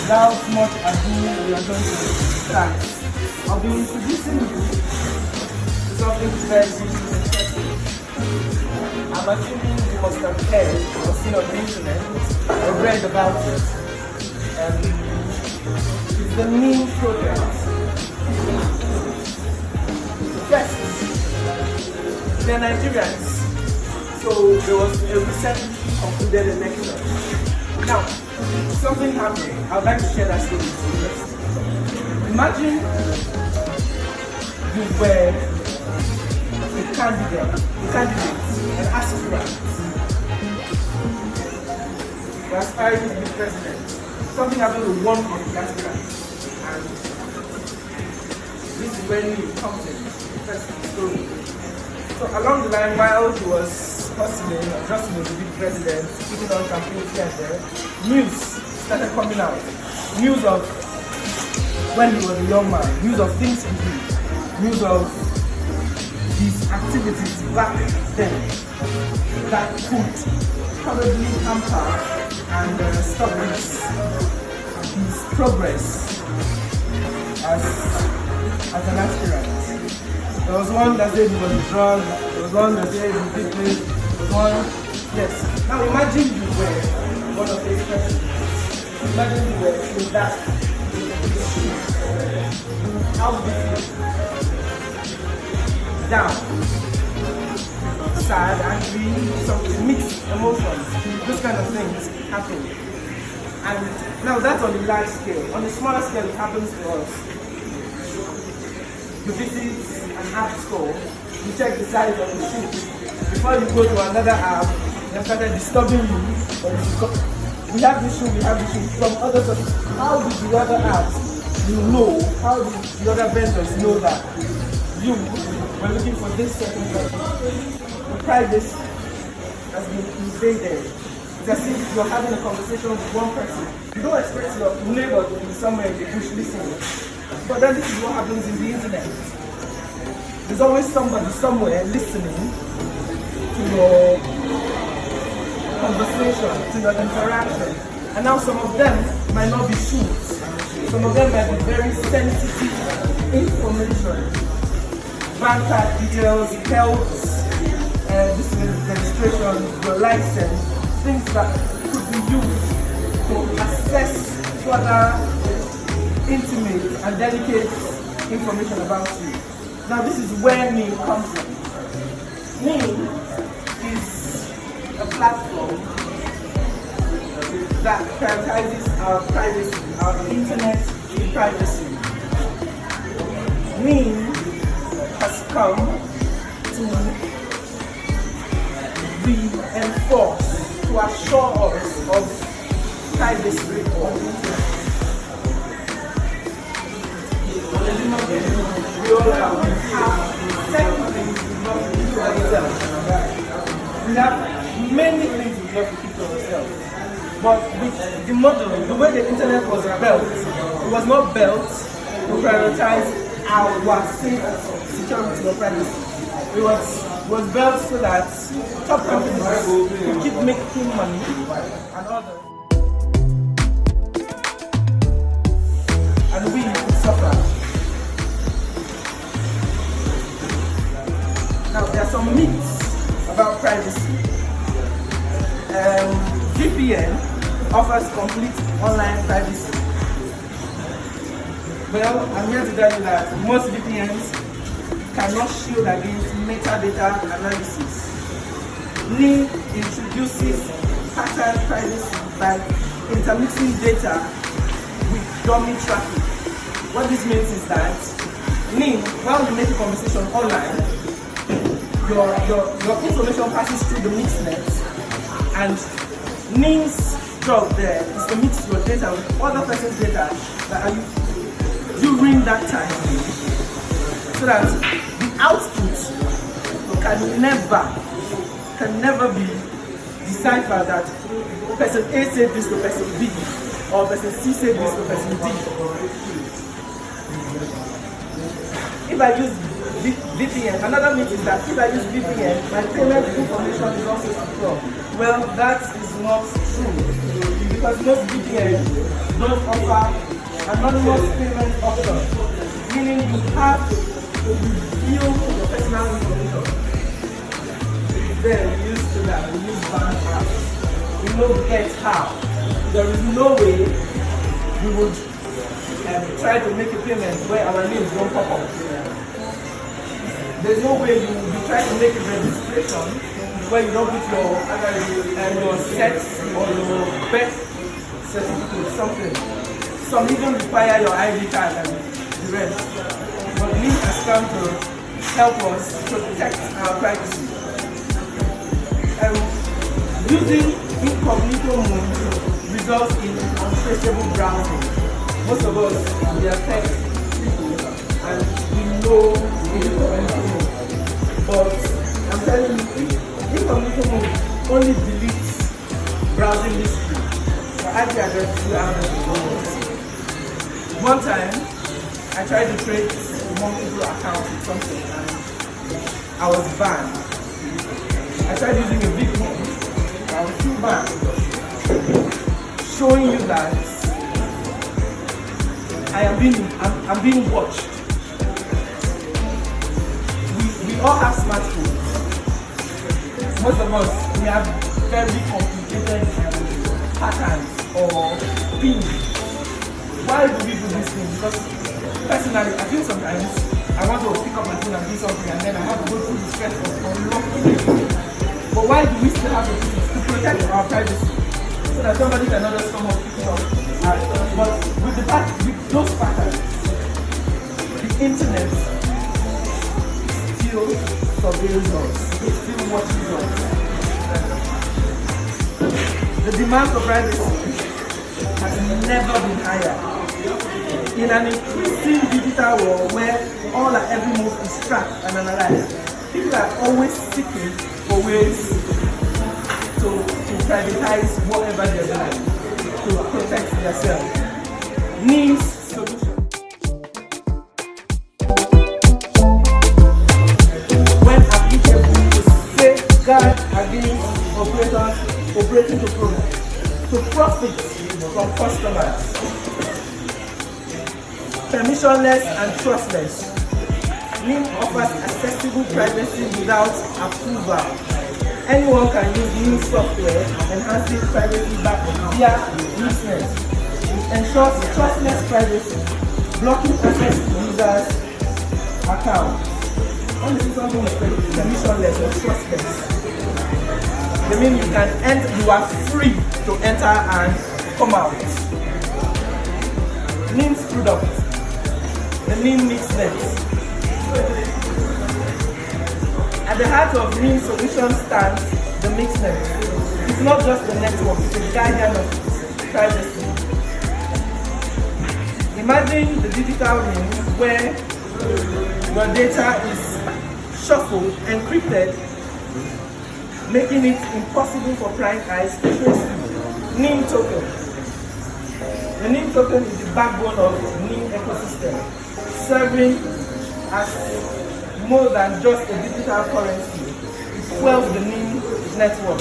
without much ado, we are going to start. I'll be introducing you to something very interesting. I'm assuming you must have heard or seen on the internet or read about it. It's the NEEM project. First, they're Nigerians, so there was a recently concluded election. Now, something happened. I would like to share that story with you first. Imagine you were a candidate, an aspirant. You're aspiring to be president. Something happened with one of the aspirants, and this is when he comes in. First story. So along the line, while he was hustling, adjusting to be president, putting on campaigns here and there, news started coming out. News of when he was a young man, news of things he did, news of his activities back then that could probably hamper and stop his progress as an aspirant. There was one that said he was drunk, there was one that said he did this, there was one, yes. Now imagine you were one of these persons. Imagine you were in that. How would you feel? Down, sad, angry, some mixed emotions, those kind of things happen. And now that's on a large scale. On a smaller scale, it happens to us. You visit an app store, you check the size of the shoe. Before you go to another app, they started disturbing you. We have this shoe, from other sources. How did the other apps know? How did the other vendors know that you were looking for this certain product? The privacy has been invaded. It's as if you're having a conversation with one person. You don't expect your neighbor to be somewhere in the bush listening. But then this is what happens in the internet. There's always somebody somewhere listening to your conversation, to your interaction. And now some of them might not be truths. Some of them might be very sensitive information. Bank card details, health, this is registration, your license, things that could be used to assess further intimate and delicate information about you. Now this is where NEEM comes in. NEEM is a platform that prioritizes our privacy, our internet privacy. NEEM has come to reinforce, to assure us of privacy on the internet. We all have certain things we love to keep to ourselves. We have many things we love to keep to ourselves. But with the model, the way the internet was built, it was not built to prioritize our safety, security, or privacy. It was built so that top companies could keep making money and others. And we could suffer. Now, there are some myths about privacy. VPN offers complete online privacy. Well, I'm here to tell you that most VPNs cannot shield against metadata analysis. NEEM introduces pattern privacy by intermixing data with dummy traffic. What this means is that NEEM, while you make a conversation online, your information passes through the mixed net, and NEEM's job there is to mix your data with other person's data that are during that time, so that the output can never be deciphered that person A said this to person B, or person C said this to person D. If I use VPN. Another myth is that if I use VPN, my payment information is also secure. Well, that is not true, because most VPN don't offer anonymous payment option, meaning you have to reveal your personal information. Then we use that, we use bank apps. We know get how. There is no way we would try to make a payment where our names don't pop up. There's no way you will be trying to make a registration where you don't put your sex or your birth certificate, something. Some even require your ID card and the rest. But we has come to help us protect our privacy. Using incognito mode results in untraceable browsing. Most of us, we are tech people and we know incognito mode. But I'm telling you, incognito mode only deletes browsing history. The IP address is still out of the world. One time, I tried to create multiple accounts with something and I was banned. I tried using a VPN. I was too bad, showing you that I'm being watched. We all have smartphones. Most of us, we have very complicated patterns or pins. Why do we do this thing? Because personally, I feel sometimes I want to pick up my phone and do something and then I have to go through the stress of unlocking it. But why do we still have to do this? To protect our privacy, so that somebody cannot just come up pick it up. But with those patterns, the internet still surveils us, it still watches us. The demand for privacy has never been higher. In an increasing digital world where all and every move is tracked and analyzed, people are always seeking for ways to privatize whatever they're doing, to protect themselves. Needs solution. When applicable, to safeguard against operators operating to profit from customers. Permissionless and trustless. NIM offers accessible privacy without approval. Anyone can use NIM software, enhancing privacy back via listeners. It ensures trustless privacy, blocking access to users' accounts. When you see something is permissionless or trustless, they mean you can enter, you are free to enter and come out. NIM's product, the NIM Mixnet. At the heart of NIM solution stands the Mixnet. It's not just the network, it's a guardian of privacy. Imagine the digital NIM where your data is shuffled, encrypted, making it impossible for prying eyes to trace you. NIM token. The NIM token is the backbone of the NIM ecosystem, serving as more than just a digital currency. It fuels the NIM network.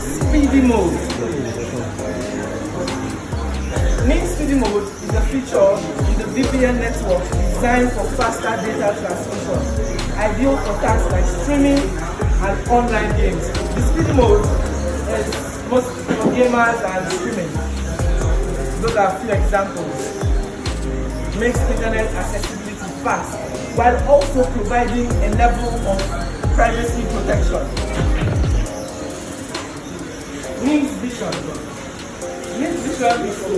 Speedy mode. NIM Speedy mode is a feature in the VPN network designed for faster data transmission, ideal for tasks like streaming and online games. The Speedy mode is most for gamers and streaming. Those are a few examples. Makes internet accessibility fast, while also providing a level of privacy protection. NIM's vision. NIM's vision is to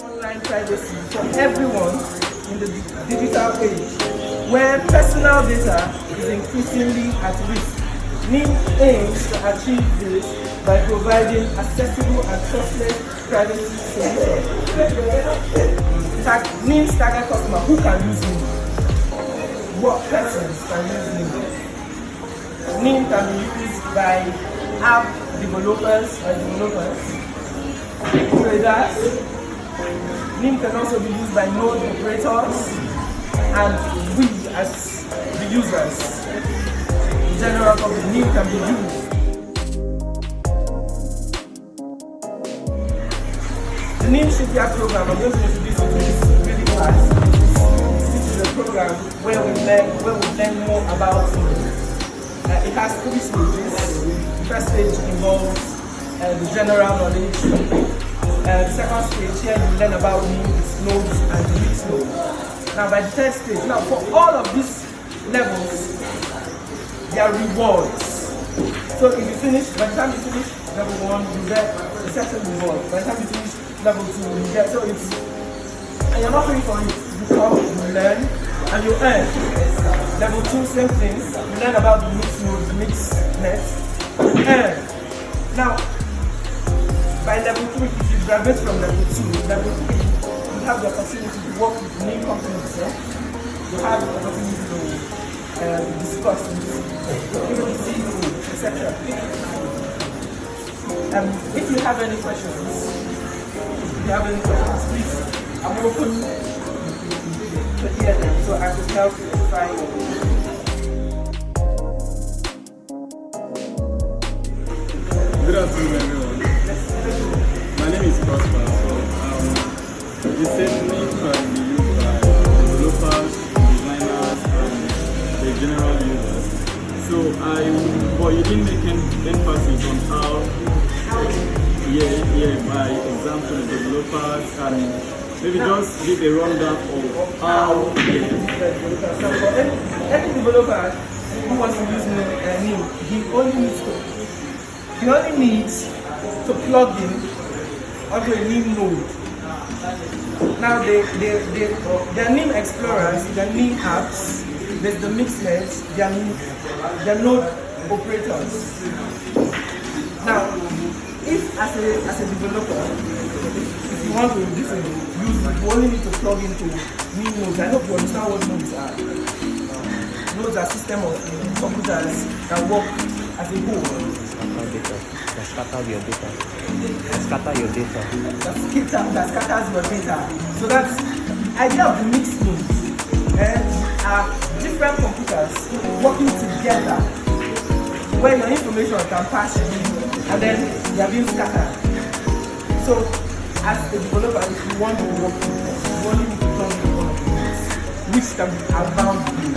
online privacy for everyone in the digital age, where personal data is increasingly at risk. NIM aims to achieve this by providing accessible and trustless privacy solutions. In fact, NIM's target customer, who can use NIM? What persons can use NIM? NIM can be used by app developers, traders, NIM can also be used by node operators, and we as the users, in general public, NIM can be used. The NIM Shipyard program, I'm going to introduce you to this really fast. This is a program where we learn more about it has 3 stages. The first stage involves the general knowledge. The second stage here you learn about its nodes and the mixed node. Now by the third stage, now for all of these levels, there are rewards. So if you finish, by the time you finish level 1, you get a certain reward. By the time you finish level 2, you get, so it's, and you're not paying for it. You come, you learn, and you earn. Level 2, same thing. You learn about the mixed node, the mixed net, you earn. Now, by level 3, if you graduate from level 2, level 3, you have the opportunity to work with the new companies. You have the opportunity to discuss with CEO, etc. If you have any questions, please, I'm open to hear them so I could help you find them. Good afternoon, everyone. My name is Prosper. The same name can be used by developers, designers, and the general users. So but you didn't make an emphasis on how, by example, the developers can maybe just give a rundown of how. Any developer who wants to use NIM, he only needs to plug in onto a NIM node. Now, the NIM explorers, the NIM apps, there's the mixnets, the node operators. Now, if as a developer, if you want to use it, you only need to plug into NIM nodes. I hope you understand what nodes are. Nodes are system of computers that work as a whole. Scatter your data. Scatter your data. That scatters your data. So that's the idea of the mixed nodes. Are different computers working together where your information can pass through and then they are being scattered. So as a developer, if you want to work with them, you only need to turn on one of these, which can be around you.